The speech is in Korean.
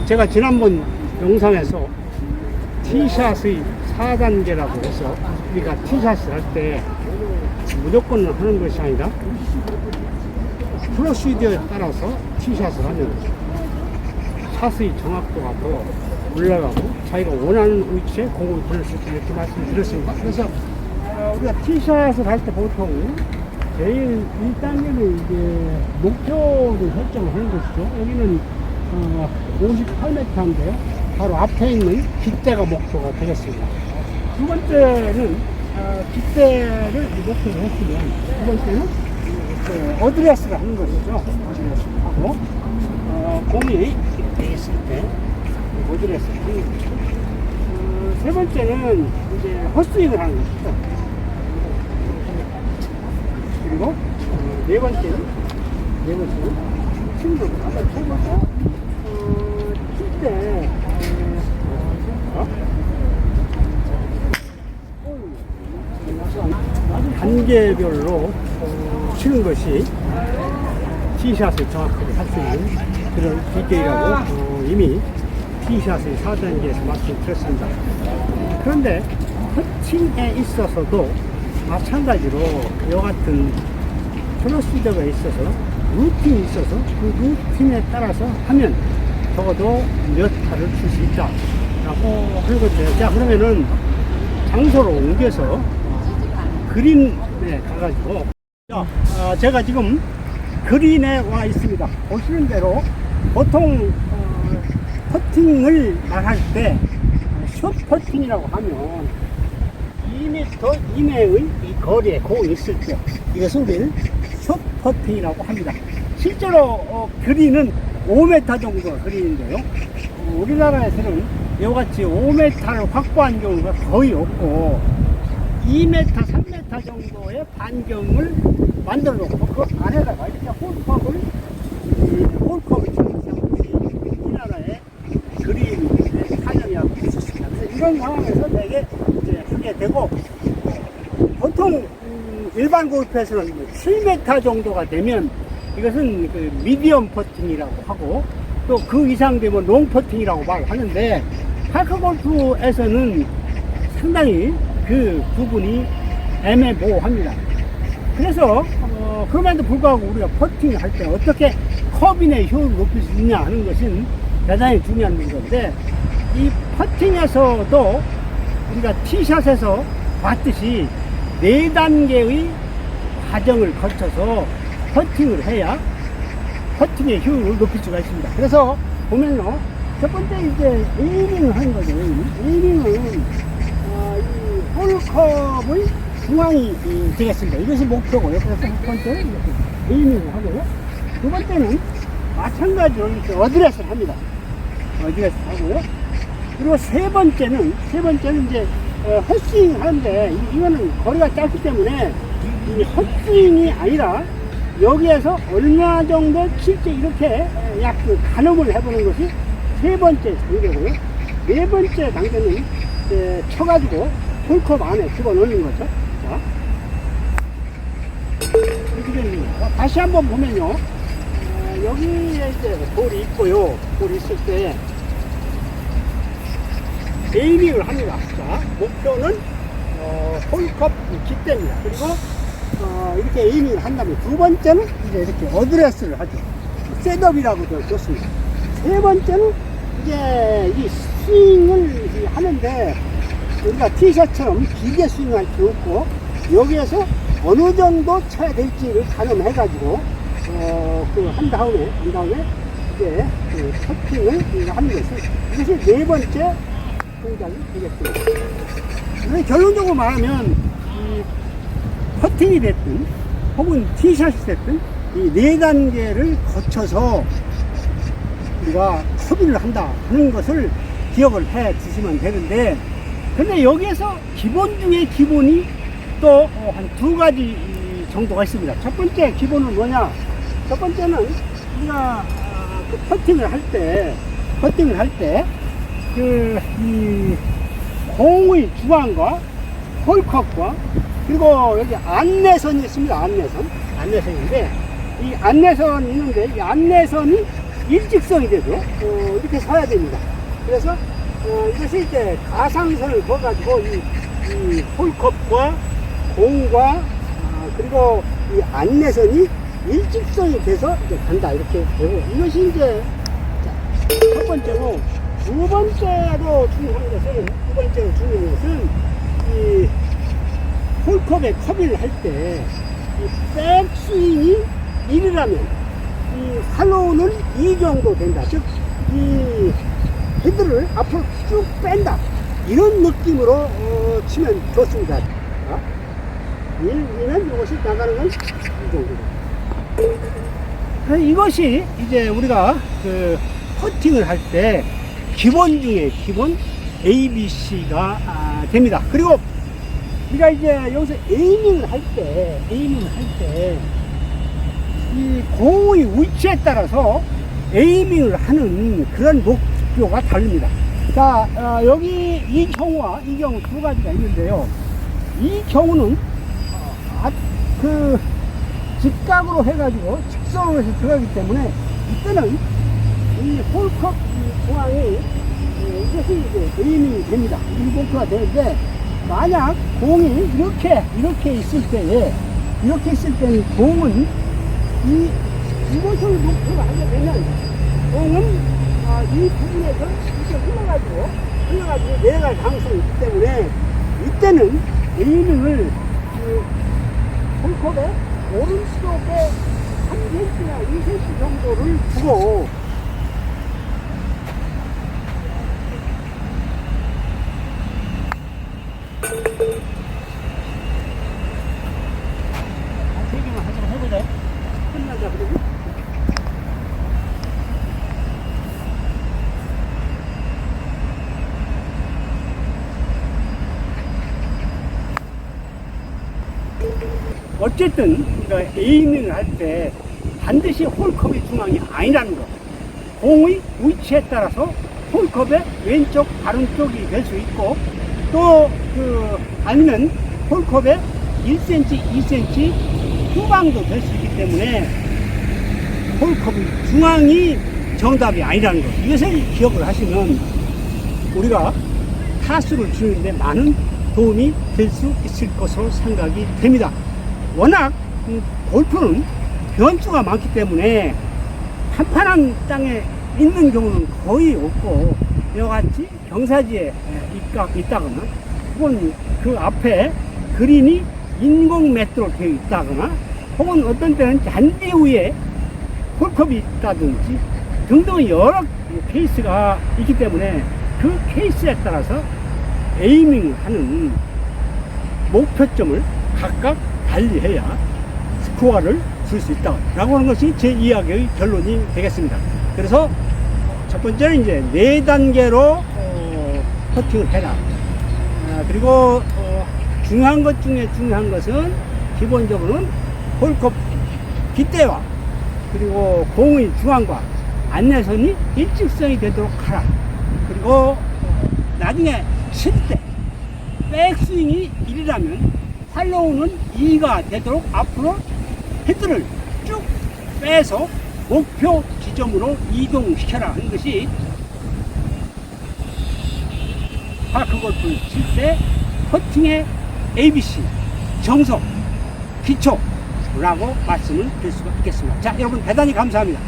제가 지난번 영상에서 티샷의 4단계라고 해서 우리가 티샷을 할 때 무조건 하는 것이 아니라 프로시디어에 따라서 티샷을 하면 샷의 정확도가 더 올라가고 자기가 원하는 위치에 공을 보낼 수 있다 이렇게 말씀드렸습니다. 그래서 우리가 티샷을 할 때 보통 제일 1단계는 이제 목표를 설정을 하는 것이죠. 여기는 58m인데요. 바로 앞에 있는 깃대가 목표가 되겠습니다. 두 번째는 깃대를 목표로 했으면 두 번째는 어드레스를 하는 것이죠. 어드레스를 하고 공이 이렇게 있을 때 어드레스를 하는 것이죠. 세 번째는 이제 헛스윙을 하는 것이죠. 그리고 네 번째는 친구를 한번 쳐보고 칠 때 단계별로 치는 것이 티샷을 정확하게 할 수 있는 그런 디테일하고 이미 티샷의 4단계에서 말씀드렸습니다. 그런데 퍼팅에 있어서도 마찬가지로 이와 같은 프로시저가 있어서 루틴이 있어서 그 루틴에 따라서 하면 적어도 몇 타를 칠 수 있다 라고 하는 거죠. 자, 그러면은 장소로 옮겨서 그린에 가가지고 제가 지금 그린에 와 있습니다. 보시는 대로 보통 퍼팅을 말할 때 숏 퍼팅이라고 하면 2m 이내의 이 거리에 공이 있을 때 이것을 우리는 숏 퍼팅이라고 합니다. 실제로 그린은 5m 정도 그린인데요. 우리나라에서는 이같이 5m를 확보한 경우가 거의 없고 2m, 3m 정도의 반경을 만들어 놓고 그 안에다가 이렇게 홀컵을 우리나라의 그린에 사용하고 있었습니다. 그래서 이런 상황에서 되게 이제 하게 되고 보통 일반 골프에서는 7m 정도가 되면 이것은 그 미디엄 퍼팅이라고 하고 또 그 이상 되면 롱 퍼팅이라고 말하는데 파크 골프에서는 상당히 그 부분이 애매모호합니다. 그래서 그럼에도 불구하고 우리가 퍼팅을 할 때 어떻게 커빈의 효율을 높일 수 있냐 하는 것은 대단히 중요한 문제인데 이 퍼팅에서도 우리가 티샷에서 봤듯이 4단계의 과정을 거쳐서 퍼팅을 해야 퍼팅의 효율을 높일 수가 있습니다. 그래서 보면요, 첫 번째 이제 에이밍을 하는 거죠. 에이밍은 이 홀컵의 중앙이 되겠습니다. 이것이 목표고요. 그래서 첫 번째는 이렇게 에이밍을 하고요. 두 번째는 마찬가지로 이렇게 어드레스를 합니다. 어드레스를 하고요. 그리고 세 번째는 이제 헛스윙 하는데 이거는 거리가 짧기 때문에 이 헛스윙이 아니라 여기에서 얼마 정도 칠지 이렇게 약 가늠을 해보는 것이 세 번째 단계고요. 네 번째 단계는 쳐가지고 홀컵 안에 집어넣는 거죠. 자, 이렇게 되는 거예요. 다시 한번 보면요. 여기에 이제 볼이 있고요. 볼이 있을 때 에이밍을 합니다. 자, 목표는 홀컵 깃대입니다. 그리고 이렇게 에이밍을 한 다음에 두 번째는 이제 이렇게 어드레스를 하죠. 셋업이라고도 좋습니다. 세 번째는 이제 이 스윙을 하는데 우리가 티샷처럼 길게 스윙할 필요 없고 여기에서 어느 정도 쳐야 될지를 가늠해가지고 한 다음에 이제 그 퍼팅을 하는 이것이 네 번째 동작이 되겠습니다. 그래서 결론적으로 말하면 이 퍼팅이 됐든 혹은 티샷이 됐든 이 네 단계를 거쳐서 우리가 소비를 한다 하는 것을 기억을 해 주시면 되는데 근데 여기에서 기본 중에 기본이 또 한 두 가지 정도가 있습니다. 첫 번째 기본은 뭐냐? 첫 번째는 우리가 그 퍼팅을 할 때 이 공의 중앙과 홀컵과 그리고 여기 안내선이 있습니다. 안내선인데 이 안내선이 있는데 이 안내선이 일직선이 돼도 이렇게 서야 됩니다. 그래서 이것이 이제 가상선을 그어가지고 이 홀컵과 공과 그리고 이 안내선이 일직선이 돼서 이제 간다 이렇게 되고, 이것이 이제 첫 번째고, 두 번째로 중요한 것은 이 홀컵에 커비를 할 때 이 백스윙이 1이라면 이 팔로우는 2 정도 된다. 즉 이 헤드를 앞으로 쭉 뺀다, 이런 느낌으로 치면 좋습니다. 1은 이것이 나가는 건 이 정도. 이것이 이제 우리가 그 퍼팅을 할 때 기본 중에 기본 ABC가 됩니다. 그리고 우리가 이제 여기서 에이밍을 할 때 이 공의 위치에 따라서 에이밍을 하는 그런 목표가 다릅니다. 자, 여기 이 경우와 이 경우 두 가지가 있는데요. 이 경우는 그 직각으로 해가지고 직선으로 해서 들어가기 때문에, 이때는 이 홀컵 중앙이 이것이 이제 에이밍이 됩니다. 이 목표가 되는데, 만약 공이 이렇게 있을 때는 공은 이것을 목표로 하게 되면 공은 이 부분에서 이렇게 흘러가지고 내려갈 가능성이 있기 때문에, 이때는 에이밍을 홀컵에 오른쪽에 3cm나 2cm 정도를 두고 어쨌든 그러니까 에이밍을 할 때 반드시 홀컵의 중앙이 아니라는 것, 공의 위치에 따라서 홀컵의 왼쪽 오른쪽이 될 수 있고, 또 아니면 홀컵의 1cm 2cm 후방도 될 수 있기 때문에 홀컵의 중앙이 정답이 아니라는 것, 이것을 기억을 하시면 우리가 타수를 주는데 많은 도움이 될 수 있을 것으로 생각이 됩니다. 워낙 골프는 변수가 많기 때문에 판판한 땅에 있는 경우는 거의 없고, 이와 같이 경사지에 있다거나, 혹은 그 앞에 그린이 인공 매트로 되어 있다거나, 혹은 어떤 때는 잔디 위에 홀컵이 있다든지 등등 여러 케이스가 있기 때문에, 그 케이스에 따라서 에이밍을 하는 목표점을 각각 달리해야 스코어를 줄 수 있다라고 하는 것이 제 이야기의 결론이 되겠습니다. 그래서 첫 번째는 이제 4단계로 퍼팅을 해라. 그리고 중요한 것 중에 중요한 것은 기본적으로는 홀컵 빗대와 그리고 공의 중앙과 안내선이 일직선이 되도록 하라. 그리고 나중에 칠 때 백스윙이 1이라면 팔로우는 2가 되도록 앞으로 헤드를 쭉 빼서 목표 지점으로 이동시켜라 하는 것이 파크 골프를 칠 때 퍼팅의 ABC, 정석, 기초라고 말씀을 드릴 수가 있겠습니다. 자, 여러분 대단히 감사합니다.